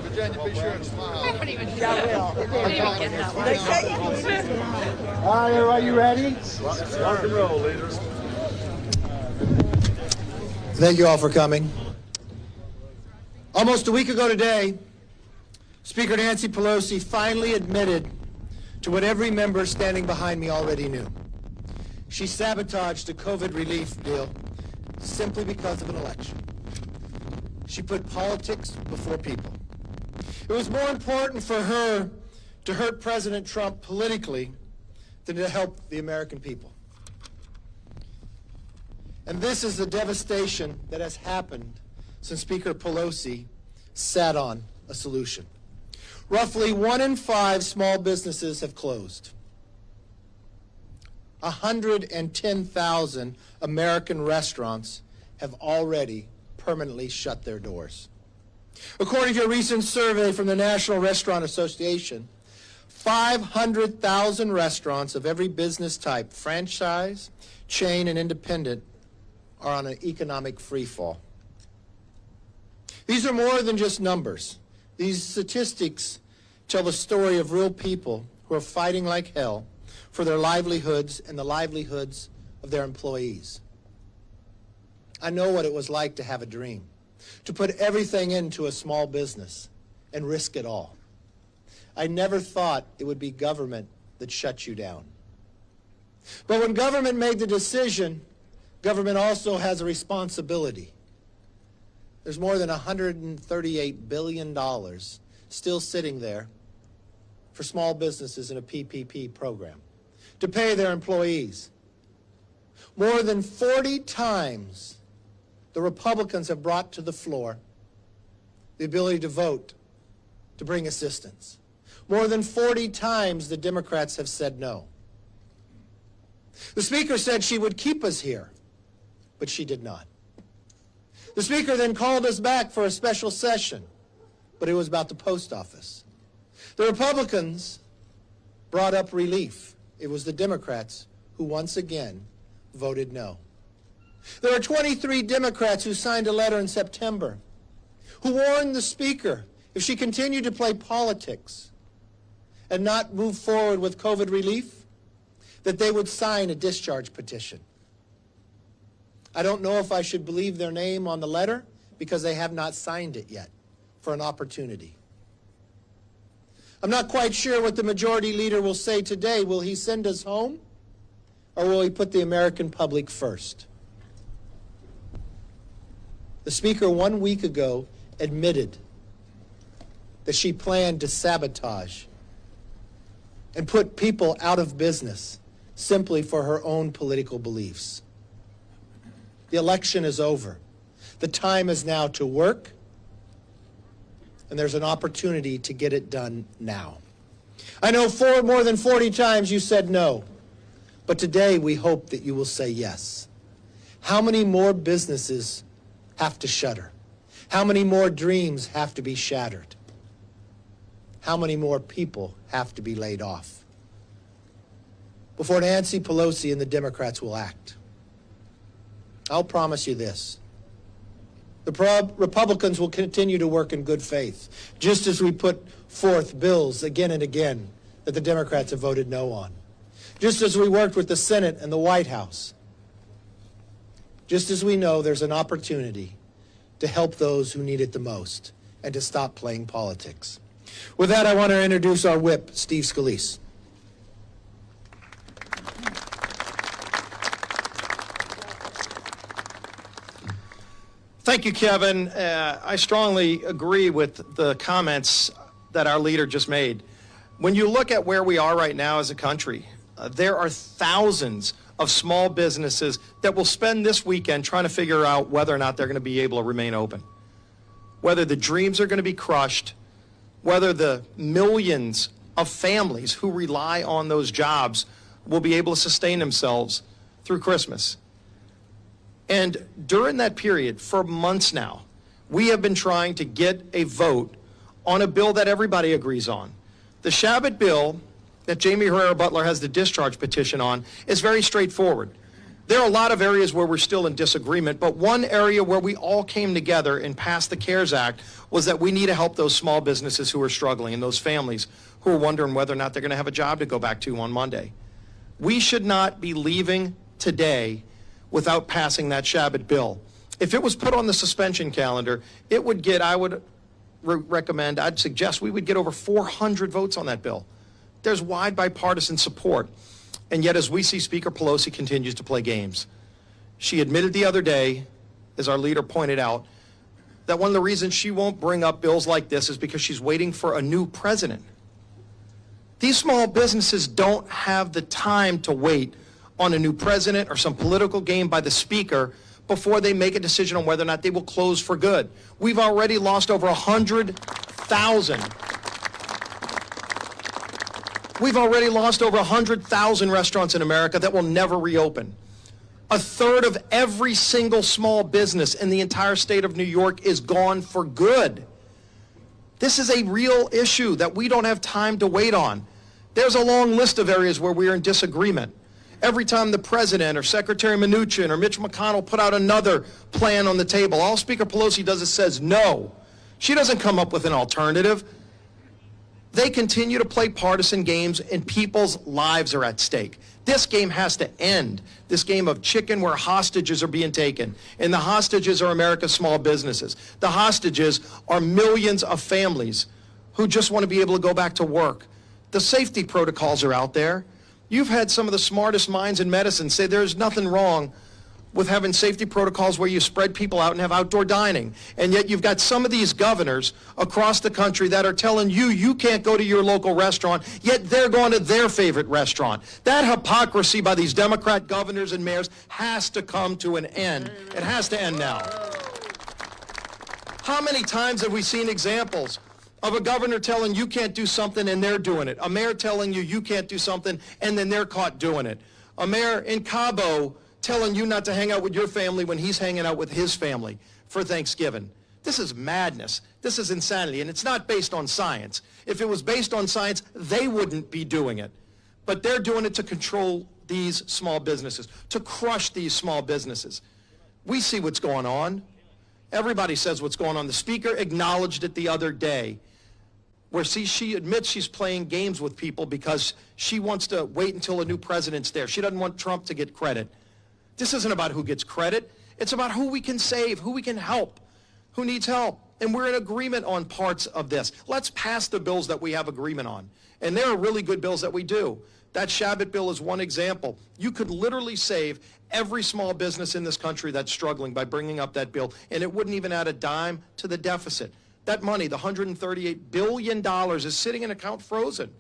Virginia, be sure and smile. I don't even get that one. They say you need to smile. All right, everybody, you ready? Rock and roll, leaders. Thank you all for coming. Almost a week ago today, Speaker Nancy Pelosi finally admitted to what every member standing behind me already knew. She sabotaged the COVID relief deal simply because of an election. She put politics before people. It was more important for her to hurt President Trump politically than to help the American people. And this is the devastation that has happened since Speaker Pelosi sat on a solution. Roughly 1 in 5 small businesses have closed. 110,000 American restaurants have already permanently shut their doors. According to a recent survey from the National Restaurant Association, 500,000 restaurants of every business type, franchise, chain, and independent, are on an economic freefall. These are more than just numbers. These statistics tell the story of real people who are fighting like hell for their livelihoods and the livelihoods of their employees. I know what it was like to have a dream, to put everything into a small business and risk it all. I never thought it would be government that shut you down. But when government made the decision, government also has a responsibility. There's more than $138 billion still sitting there for small businesses in a PPP program to pay their employees. More than 40 times the Republicans have brought to the floor the ability to vote to bring assistance. More than 40 times the Democrats have said no. The Speaker said she would keep us here, but she did not. The Speaker then called us back for a special session, but it was about the post office. The Republicans brought up relief. It was the Democrats who once again voted no. There are 23 Democrats who signed a letter in September who warned the Speaker if she continued to play politics and not move forward with COVID relief, that they would sign a discharge petition. I don't know if I should believe their name on the letter because they have not signed it yet for an opportunity. I'm not quite sure what the majority leader will say today. Will he send us home, or will he put the American public first? The Speaker 1 week ago admitted that she planned to sabotage and put people out of business simply for her own political beliefs. The election is over. The time is now to work, and there's an opportunity to get it done now. I know more than 40 times you said no, but today we hope that you will say yes. How many more businesses have to shutter? How many more dreams have to be shattered? How many more people have to be laid off before Nancy Pelosi and the Democrats will act? I'll promise you this. The Republicans will continue to work in good faith, just as we put forth bills again and again that the Democrats have voted no on. Just as we worked with the Senate and the White House. Just as we know there's an opportunity to help those who need it the most and to stop playing politics. With that, I want to introduce our whip, Steve Scalise. Thank you, Kevin. I strongly agree with the comments that our leader just made. When you look at where we are right now as a country, there are thousands of small businesses that will spend this weekend trying to figure out whether or not they're going to be able to remain open, whether the dreams are going to be crushed, whether the millions of families who rely on those jobs will be able to sustain themselves through Christmas. And during that period, for months now, we have been trying to get a vote on a bill that everybody agrees on. The Shabbat bill that Jamie Herrera Butler has the discharge petition on is very straightforward. There are a lot of areas where we're still in disagreement, but one area where we all came together and passed the CARES Act was that we need to help those small businesses who are struggling and those families who are wondering whether or not they're going to have a job to go back to on Monday. We should not be leaving today without passing that Shabbat bill. If it was put on the suspension calendar, it would get, I'd suggest we would get over 400 votes on that bill. There's wide bipartisan support. And yet, as we see, Speaker Pelosi continues to play games. She admitted the other day, as our leader pointed out, that one of the reasons she won't bring up bills like this is because she's waiting for a new president. These small businesses don't have the time to wait on a new president or some political game by the speaker before they make a decision on whether or not they will close for good. We've already lost over 100,000. We've already lost over 100,000 restaurants in America that will never reopen. A third of every single small business in the entire state of New York is gone for good. This is a real issue that we don't have time to wait on. There's a long list of areas where we are in disagreement. Every time the president or Secretary Mnuchin or Mitch McConnell put out another plan on the table, all Speaker Pelosi does is says no. She doesn't come up with an alternative. They continue to play partisan games and people's lives are at stake. This game has to end. This game of chicken where hostages are being taken. And the hostages are America's small businesses. The hostages are millions of families who just want to be able to go back to work. The safety protocols are out there. You've had some of the smartest minds in medicine say there's nothing wrong with having safety protocols where you spread people out and have outdoor dining. And yet you've got some of these governors across the country that are telling you you can't go to your local restaurant, yet they're going to their favorite restaurant. That hypocrisy by these Democrat governors and mayors has to come to an end. It has to end now. How many times have we seen examples of a governor telling you can't do something and they're doing it? A mayor telling you you can't do something and then they're caught doing it. A mayor in Cabo telling you not to hang out with your family when he's hanging out with his family for Thanksgiving. This is madness. This is insanity, and it's not based on science. If it was based on science, they wouldn't be doing it. But they're doing it to control these small businesses, to crush these small businesses. We see what's going on. Everybody says what's going on. The speaker acknowledged it the other day, where she admits she's playing games with people because she wants to wait until a new president's there. She doesn't want Trump to get credit. This isn't about who gets credit. It's about who we can save, who we can help, who needs help. And we're in agreement on parts of this. Let's pass the bills that we have agreement on. And there are really good bills that we do. That Shabbat bill is one example. You could literally save every small business in this country that's struggling by bringing up that bill, and it wouldn't even add a dime to the deficit. That money, the $138 billion, is sitting in account frozen.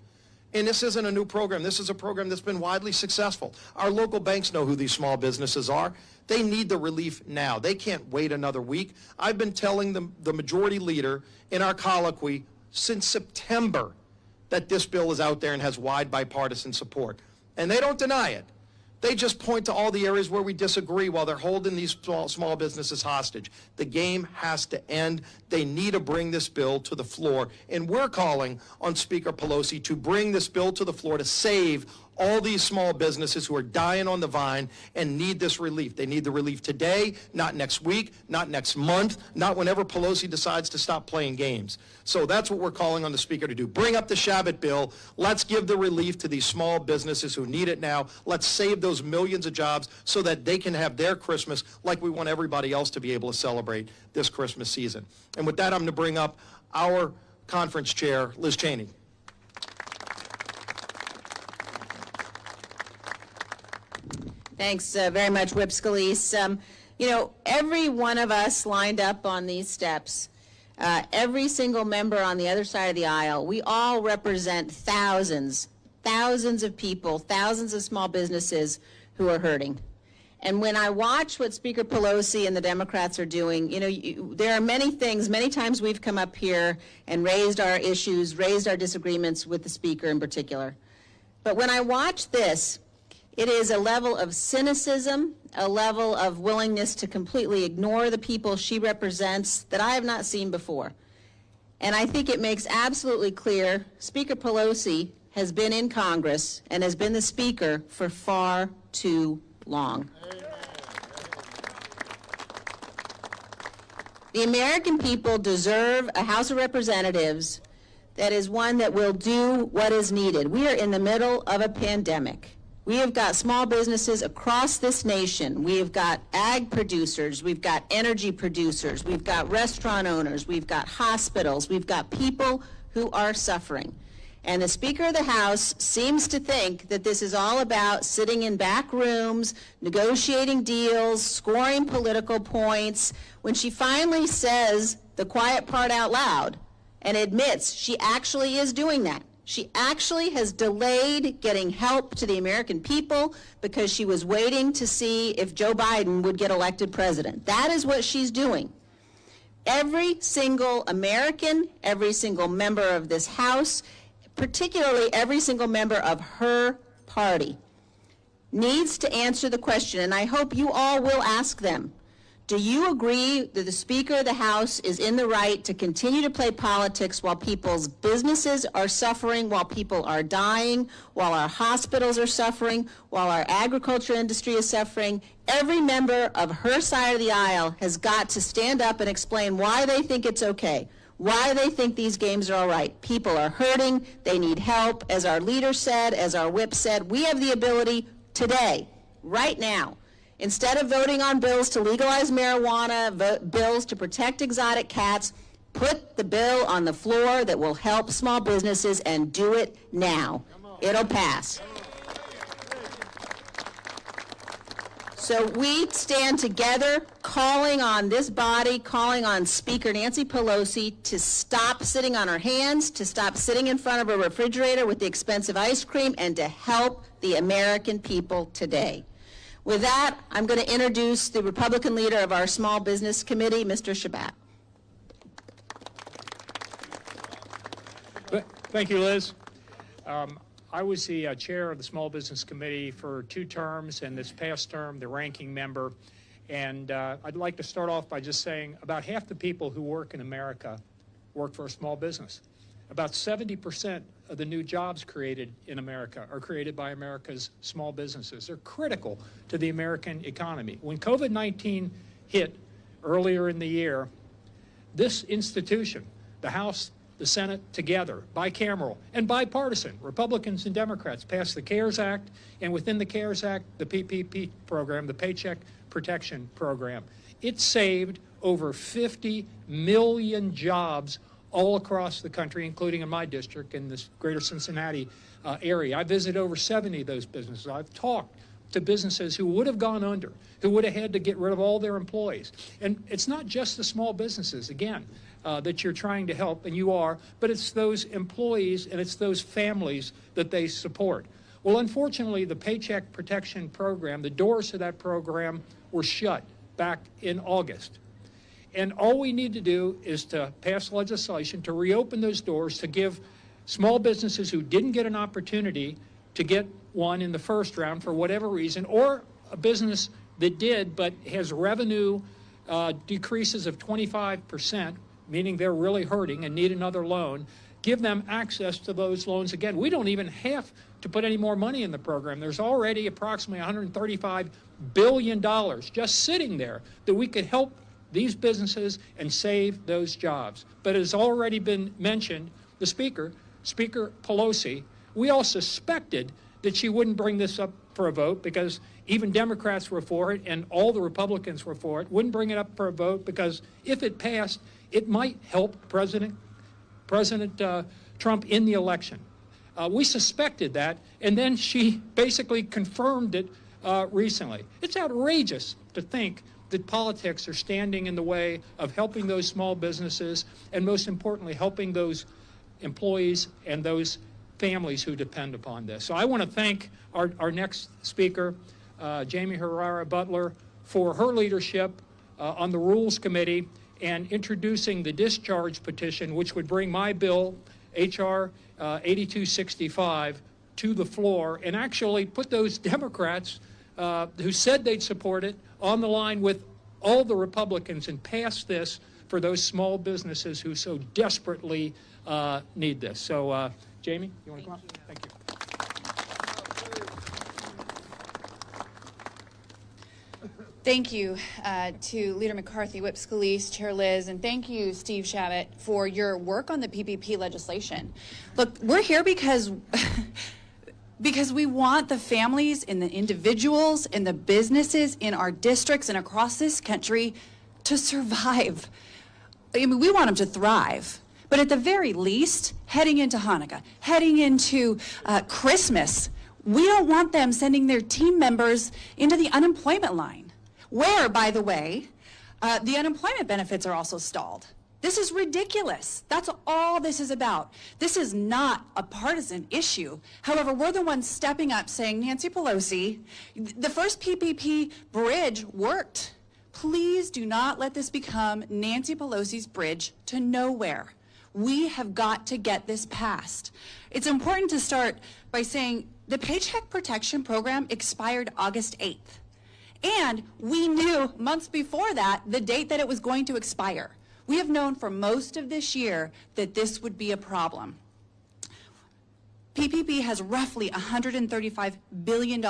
And this isn't a new program. This is a program that's been widely successful. Our local banks know who these small businesses are. They need the relief now. They can't wait another week. I've been telling the majority leader in our colloquy since September that this bill is out there and has wide bipartisan support. And they don't deny it. They just point to all the areas where we disagree while they're holding these small businesses hostage. The game has to end. They need to bring this bill to the floor. And we're calling on Speaker Pelosi to bring this bill to the floor to save all these small businesses who are dying on the vine and need this relief. They need the relief today, not next week, not next month, not whenever Pelosi decides to stop playing games. So that's what we're calling on the Speaker to do. Bring up the Shabbat bill. Let's give the relief to these small businesses who need it now. Let's save those millions of jobs so that they can have their Christmas like we want everybody else to be able to celebrate this Christmas season. And with that, I'm going to bring up our conference chair, Liz Cheney. Thanks very much, Whip Scalise. Every one of us lined up on these steps, every single member on the other side of the aisle, we all represent thousands of people, thousands of small businesses who are hurting. And when I watch what Speaker Pelosi and the Democrats are doing, there are many things, many times we've come up here and raised our issues, raised our disagreements with the Speaker in particular. But when I watch this, it is a level of cynicism, a level of willingness to completely ignore the people she represents that I have not seen before. And I think it makes absolutely clear Speaker Pelosi has been in Congress and has been the Speaker for far too long. The American people deserve a House of Representatives that is one that will do what is needed. We are in the middle of a pandemic. We have got small businesses across this nation. We have got ag producers, we've got energy producers, we've got restaurant owners, we've got hospitals, we've got people who are suffering. And the Speaker of the House seems to think that this is all about sitting in back rooms, negotiating deals, scoring political points. When she finally says the quiet part out loud and admits she actually is doing that. She actually has delayed getting help to the American people because she was waiting to see if Joe Biden would get elected president. That is what she's doing. Every single American, every single member of this House, particularly every single member of her party, needs to answer the question, and I hope you all will ask them. Do you agree that the Speaker of the House is in the right to continue to play politics while people's businesses are suffering, while people are dying, while our hospitals are suffering, while our agriculture industry is suffering? Every member of her side of the aisle has got to stand up and explain why they think it's okay, why they think these games are all right. People are hurting, they need help. As our leader said, as our whip said, we have the ability today, right now, instead of voting on bills to legalize marijuana, bills to protect exotic cats, put the bill on the floor that will help small businesses and do it now. It'll pass. So we stand together calling on this body, calling on Speaker Nancy Pelosi to stop sitting on her hands, to stop sitting in front of a refrigerator with the expensive ice cream, and to help the American people today. With that, I'm going to introduce the Republican leader of our Small Business Committee, Mr. Shabat. Thank you, Liz. I was the chair of the Small Business Committee for 2 terms, and this past term, the ranking member. And I'd like to start off by just saying about half the people who work in America work for a small business. About 70% of the new jobs created in America are created by America's small businesses. They're critical to the American economy. When COVID-19 hit earlier in the year, this institution, the House, the Senate, together, bicameral and bipartisan, Republicans and Democrats, passed the CARES Act, and within the CARES Act, the PPP program, the Paycheck Protection Program. It saved over 50 million jobs all across the country, including in my district, in this greater Cincinnati area. I visited over 70 of those businesses. I've talked to businesses who would have gone under, who would have had to get rid of all their employees. And it's not just the small businesses, again, that you're trying to help, and you are, but it's those employees and it's those families that they support. Well, unfortunately, the Paycheck Protection Program, the doors to that program were shut back in August. And all we need to do is to pass legislation to reopen those doors, to give small businesses who didn't get an opportunity to get one in the first round for whatever reason, or a business that did but has revenue decreases of 25%, meaning they're really hurting and need another loan, give them access to those loans again. We don't even have to put any more money in the program. There's already approximately $135 billion just sitting there that we could help these businesses and save those jobs. But as already been mentioned, the Speaker Pelosi, we all suspected that she wouldn't bring this up for a vote because even Democrats were for it and all the Republicans were for it, wouldn't bring it up for a vote because if it passed, it might help President Trump in the election. We suspected that, and then she basically confirmed it recently. It's outrageous to think that politics are standing in the way of helping those small businesses and, most importantly, helping those employees and those families who depend upon this. So I want to thank our next speaker, Jamie Herrera Butler, for her leadership on the Rules Committee and introducing the discharge petition, which would bring my bill, H.R. 8265, to the floor and actually put those Democrats who said they'd support it on the line with all the Republicans and pass this for those small businesses who so desperately need this. So, Jamie, you want to come up? Thank you. Thank you to Leader McCarthy, Whip Scalise, Chair Liz, and thank you, Steve Shabbat, for your work on the PPP legislation. Look, we're here because because we want the families and the individuals and the businesses in our districts and across this country to survive. I mean, we want them to thrive. But at the very least, heading into Hanukkah, heading into Christmas, we don't want them sending their team members into the unemployment line, where, by the way, the unemployment benefits are also stalled. This is ridiculous. That's all this is about. This is not a partisan issue. However, we're the ones stepping up saying, Nancy Pelosi, the first PPP bridge worked. Please do not let this become Nancy Pelosi's bridge to nowhere. We have got to get this passed. It's important to start by saying the Paycheck Protection Program expired August 8th. And we knew months before that the date that it was going to expire. We have known for most of this year that this would be a problem. PPP has roughly $135 billion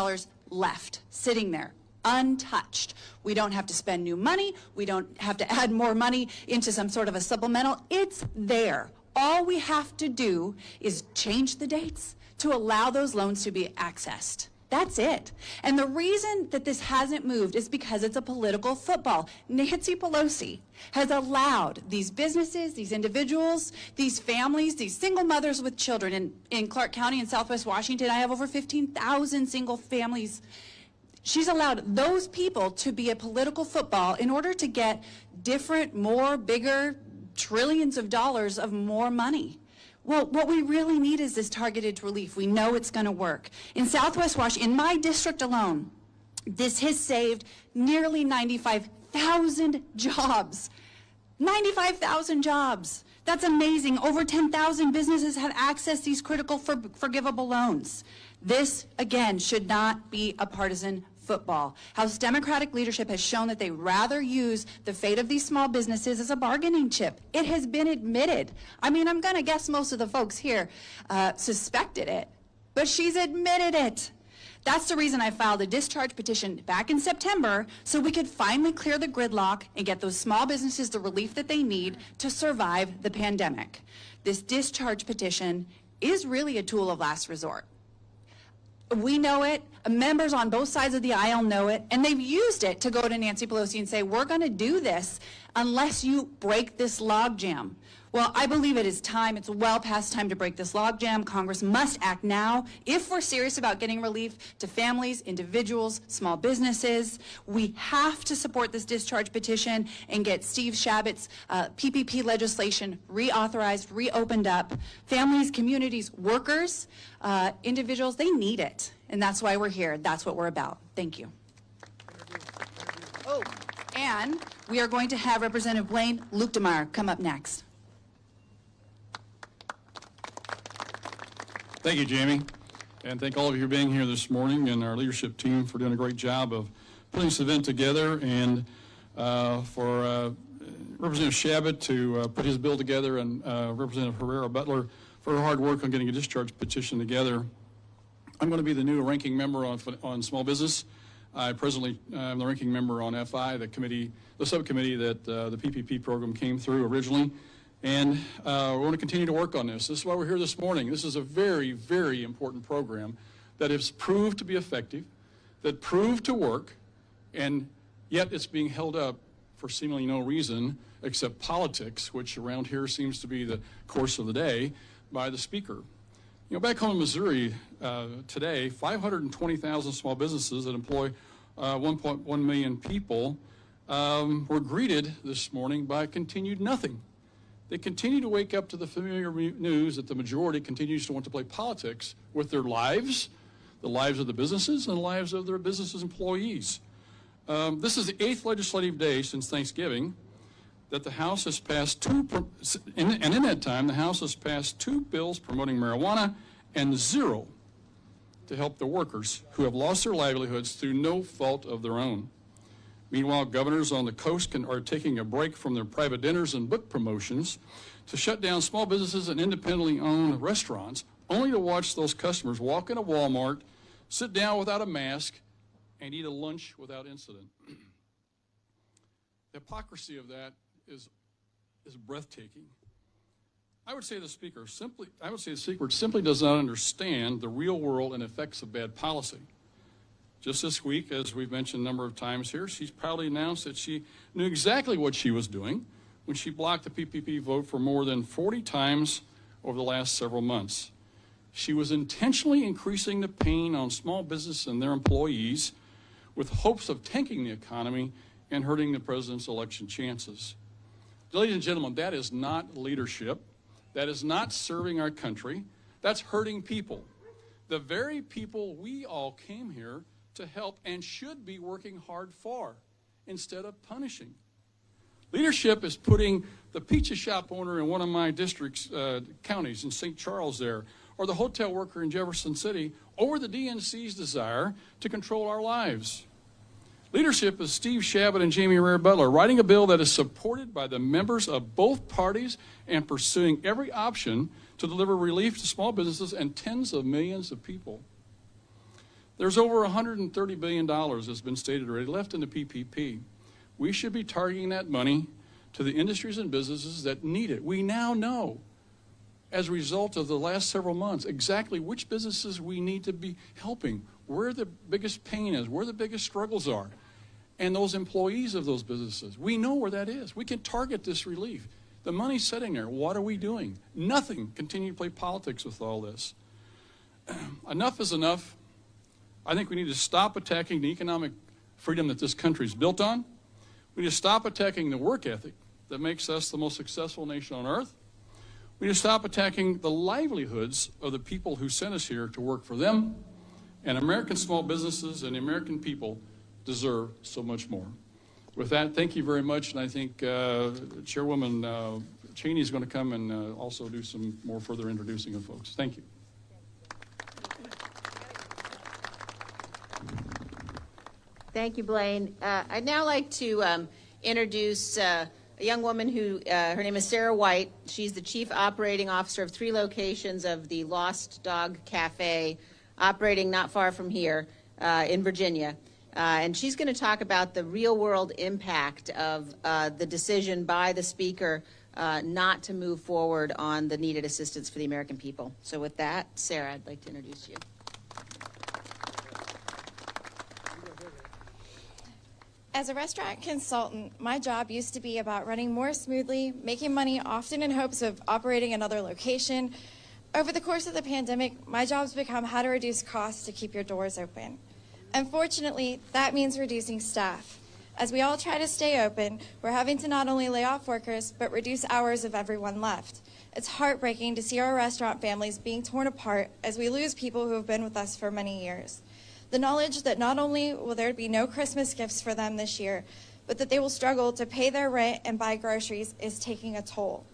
left sitting there, untouched. We don't have to spend new money. We don't have to add more money into some sort of a supplemental. It's there. All we have to do is change the dates to allow those loans to be accessed. That's it. And the reason that this hasn't moved is because it's a political football. Nancy Pelosi has allowed these businesses, these individuals, these families, these single mothers with children in Clark County in Southwest Washington. I have over 15,000 single families. She's allowed those people to be a political football in order to get different, more, bigger, trillions of dollars of more money. Well, what we really need is this targeted relief. We know it's going to work. In Southwest Washington, in my district alone, this has saved nearly 95,000 jobs. 95,000 jobs. That's amazing. Over 10,000 businesses have accessed these critical forgivable loans. This, again, should not be a partisan football. House Democratic leadership has shown that they rather use the fate of these small businesses as a bargaining chip. It has been admitted. I mean, I'm going to guess most of the folks here suspected it, but she's admitted it. That's the reason I filed a discharge petition back in September, so we could finally clear the gridlock and get those small businesses the relief that they need to survive the pandemic. This discharge petition is really a tool of last resort. We know it, members on both sides of the aisle know it, and they've used it to go to Nancy Pelosi and say, we're going to do this unless you break this logjam. Well, I believe it is time. It's well past time to break this logjam. Congress must act now. If we're serious about getting relief to families, individuals, small businesses, we have to support this discharge petition and get Steve Shabbat's PPP legislation reauthorized, reopened up. Families, communities, workers, individuals, they need it. And that's why we're here. That's what we're about. Thank you. Oh, and we are going to have Representative Blaine Lukedemeyer come up next. Thank you, Jamie, and thank all of you for being here this morning and our leadership team for doing a great job of putting this event together, and for Representative Shabbat to put his bill together, and Representative Herrera Butler for her hard work on getting a discharge petition together. I'm going to be the new ranking member on small business. I presently am the ranking member on FI, the subcommittee that the PPP program came through originally. And we're going to continue to work on this. This is why we're here this morning. This is a very, very important program that has proved to be effective, that proved to work, and yet it's being held up for seemingly no reason except politics, which around here seems to be the course of the day, by the speaker. You know, back home in Missouri today, 520,000 small businesses that employ 1.1 million people were greeted this morning by continued nothing. They continue to wake up to the familiar news that the majority continues to want to play politics with their lives, the lives of the businesses, and the lives of their businesses' employees. This is the 8th legislative day since Thanksgiving that the House has passed and in that time, the House has passed 2 bills promoting marijuana and 0 to help the workers who have lost their livelihoods through no fault of their own. Meanwhile, governors on the coast are taking a break from their private dinners and book promotions to shut down small businesses and independently owned restaurants, only to watch those customers walk into Walmart, sit down without a mask, and eat a lunch without incident. The hypocrisy of that is breathtaking. I would say the speaker simply does not understand the real world and effects of bad policy. Just this week, as we've mentioned a number of times here, she's proudly announced that she knew exactly what she was doing when she blocked the PPP vote for more than 40 times over the last several months. She was intentionally increasing the pain on small business and their employees with hopes of tanking the economy and hurting the president's election chances. Ladies and gentlemen, that is not leadership. That is not serving our country. That's hurting people. The very people we all came here to help and should be working hard for instead of punishing. Leadership is putting the pizza shop owner in one of my districts, counties in St. Charles there, or the hotel worker in Jefferson City over the DNC's desire to control our lives. Leadership is Steve Shabbat and Jamie Rare Butler writing a bill that is supported by the members of both parties and pursuing every option to deliver relief to small businesses and tens of millions of people. There's over $130 billion, as been stated already, left in the PPP. We should be targeting that money to the industries and businesses that need it. We now know, as a result of the last several months, exactly which businesses we need to be helping, where the biggest pain is, where the biggest struggles are, and those employees of those businesses. We know where that is. We can target this relief. The money's sitting there. What are we doing? Nothing. Continue to play politics with all this. Enough is enough. I think we need to stop attacking the economic freedom that this country is built on. We need to stop attacking the work ethic that makes us the most successful nation on earth. We need to stop attacking the livelihoods of the people who sent us here to work for them. And American small businesses and the American people deserve so much more. With that, thank you very much. And I think Chairwoman Cheney is going to come and also do some more further introducing of folks. Thank you. Thank you, Blaine. I'd now like to introduce a young woman who, her name is Sarah White. She's the Chief Operating Officer of 3 locations of the Lost Dog Cafe, operating not far from here in Virginia. And she's going to talk about the real-world impact of the decision by the Speaker not to move forward on the needed assistance for the American people. So with that, Sarah, I'd like to introduce you. As a restaurant consultant, my job used to be about running more smoothly, making money often in hopes of operating another location. Over the course of the pandemic, my job's become how to reduce costs to keep your doors open. Unfortunately, that means reducing staff. As we all try to stay open, we're having to not only lay off workers, but reduce hours of everyone left. It's heartbreaking to see our restaurant families being torn apart as we lose people who have been with us for many years. The knowledge that not only will there be no Christmas gifts for them this year, but that they will struggle to pay their rent and buy groceries is taking a toll.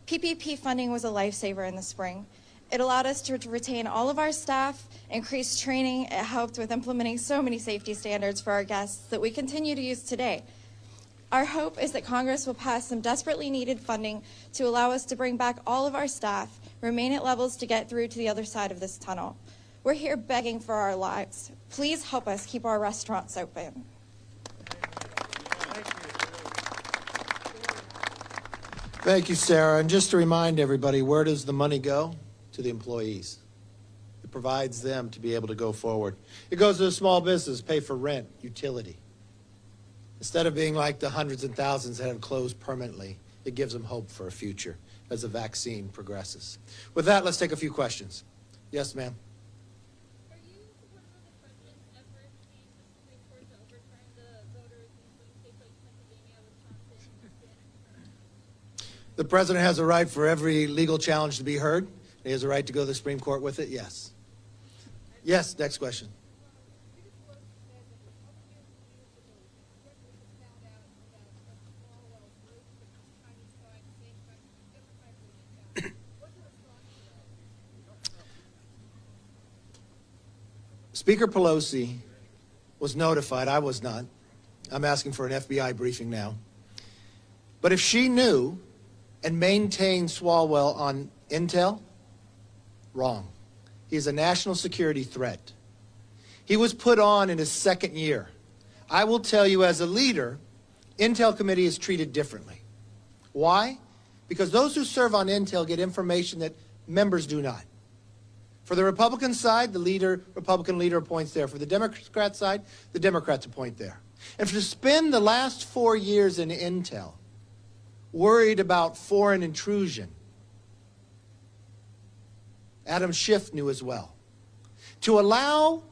PPP funding was a lifesaver in the spring. It allowed us to retain all of our staff, increase training. It helped with implementing so many safety standards for our guests that we continue to use today. Our hope is that Congress will pass some desperately needed funding to allow us to bring back all of our staff, remain at levels to get through to the other side of this tunnel. We're here begging for our lives. Please help us keep our restaurants open. Thank you, Sarah. And just to remind everybody, where does the money go? To the employees. It provides them to be able to go forward. It goes to the small business, pay for rent, utility. Instead of being like the hundreds and thousands that have closed permanently, it gives them hope for a future as the vaccine progresses. With that, let's take a few questions. Yes, ma'am. Are you supportive of the president's efforts to use the Supreme Court to overturn the voters in swing states like Pennsylvania, Wisconsin, and The president has a right for every legal challenge to be heard. He has a right to go to the Supreme Court with it, yes. Yes, next question. Speaker Pelosi was notified. I was not. I'm asking for an FBI briefing now. But if she knew and maintained Swalwell on intel, wrong. He's a national security threat. He was put on in his second year. I will tell you as a leader, Intel Committee is treated differently. Why? Because those who serve on Intel get information that members do not. For the Republican side, the Republican leader appoints there. For the Democrat side, the Democrats appoint there. And to spend the last 4 years in Intel worried about foreign intrusion, Adam Schiff knew as well. To allow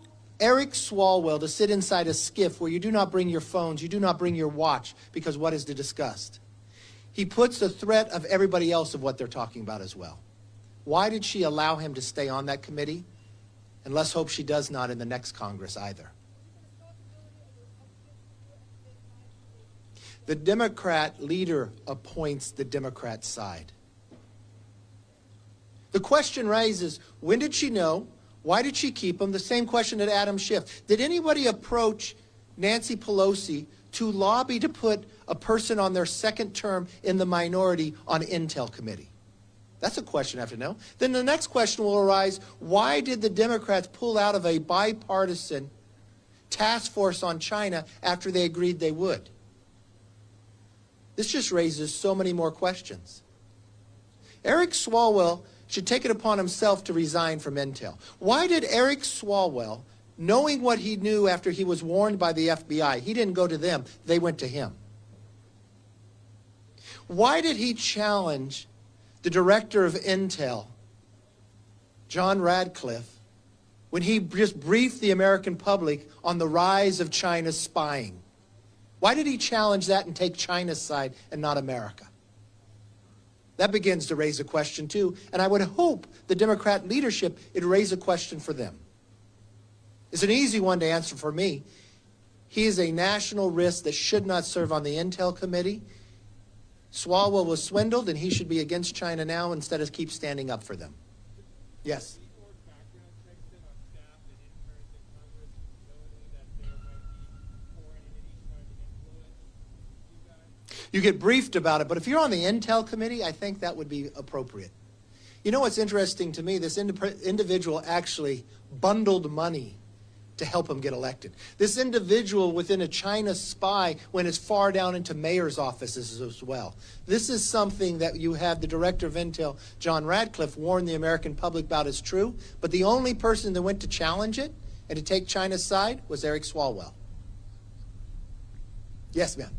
Eric Swalwell to sit inside a skiff where you do not bring your phones, you do not bring your watch, because what is discussed? He puts the threat of everybody else of what they're talking about as well. Why did she allow him to stay on that committee? And let's hope she does not in the next Congress either. The Democrat leader appoints the Democrat side. The question raises, when did she know? Why did she keep him? The same question that Adam Schiff. Did anybody approach Nancy Pelosi to lobby to put a person on their second term in the minority on Intel Committee? That's a question I have to know. Then the next question will arise, why did the Democrats pull out of a bipartisan task force on China after they agreed they would? This just raises so many more questions. Eric Swalwell should take it upon himself to resign from Intel. Why did Eric Swalwell, knowing what he knew after he was warned by the FBI, he didn't go to them, they went to him? Why did he challenge the director of Intel, John Radcliffe, when he just briefed the American public on the rise of China's spying? Why did he challenge that and take China's side and not America? That begins to raise a question too, and I would hope the Democrat leadership would raise a question for them. It's an easy one to answer for me. He is a national risk that should not serve on the Intel Committee. Swalwell was swindled, and he should be against China now instead of keep standing up for them. Yes? You get briefed about it, but if you're on the Intel Committee, I think that would be appropriate. You know what's interesting to me? This individual actually bundled money to help him get elected. This individual within a China spy went as far down into mayor's offices as well. This is something that you have the director of Intel, John Radcliffe, warn the American public about as true, but the only person that went to challenge it and to take China's side was Eric Swalwell. Yes, ma'am.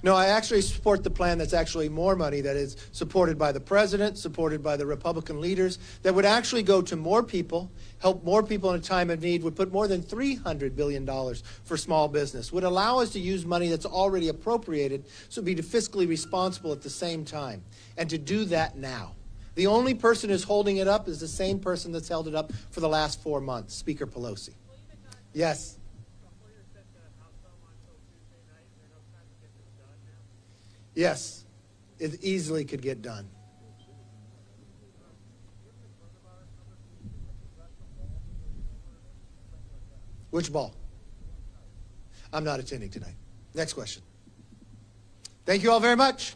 No, I actually support the plan that's actually more money, that is supported by the president, supported by the Republican leaders, that would actually go to more people, help more people in a time of need, would put more than $300 billion for small business, would allow us to use money that's already appropriated, so be fiscally responsible at the same time, and to do that now. The only person who's holding it up is the same person that's held it up for the last 4 months, Speaker Pelosi. Yes. Yes, it easily could get done. Which ball? I'm not attending tonight. Next question. Thank you all very much.